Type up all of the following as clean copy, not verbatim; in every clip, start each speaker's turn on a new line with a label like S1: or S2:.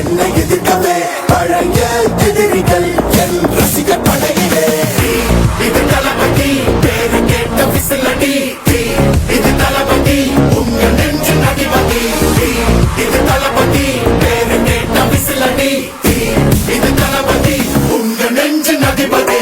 S1: என்னை எதிர்க்கவே பழைய எதிரிகள் என் ரசிகர் படையிலே. இது தளபதி பேரு கேட்ட விசிலடி, இது தளபதி உங்க நெஞ்சு அதிபதி. இது தளபதி பேரு கேட்ட விசிலடி, இது தளபதி உங்க நெஞ்சு அதிபதி.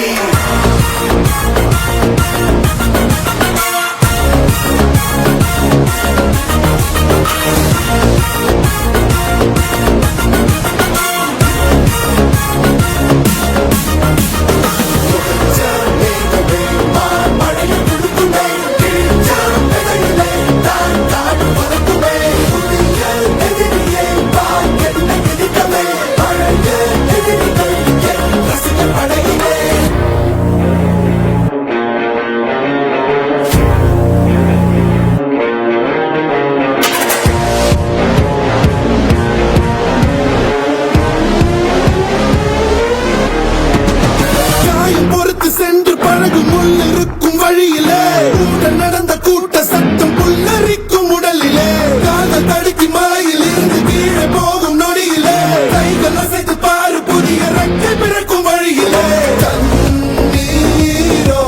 S1: சென்று பழகும் முள்ளிருக்கும் வழியிலே உடன் நடந்த கூட்ட சத்தம் புல்லரிக்கும் உடலிலே. காதல் தடுக்கி மலையில் இருந்து கீழே போகும் நொடியிலே கைகள் அசைத்து பாரு புதிய ரெக்கை பிறக்கும் வழியிலே. கண்ணீரோ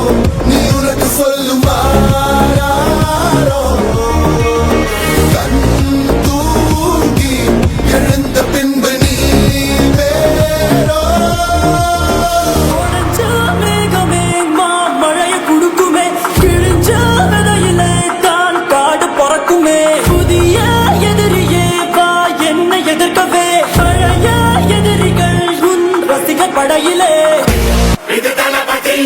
S1: நீ உனக்கு சொல்லும் கண் தூங்கி எழுந்த பின்பு நீ வேறோ.
S2: எதிர்க்கவே பழைய எதிரிகள் உன் ரசிகர் படையிலே.
S1: இது தளபதி.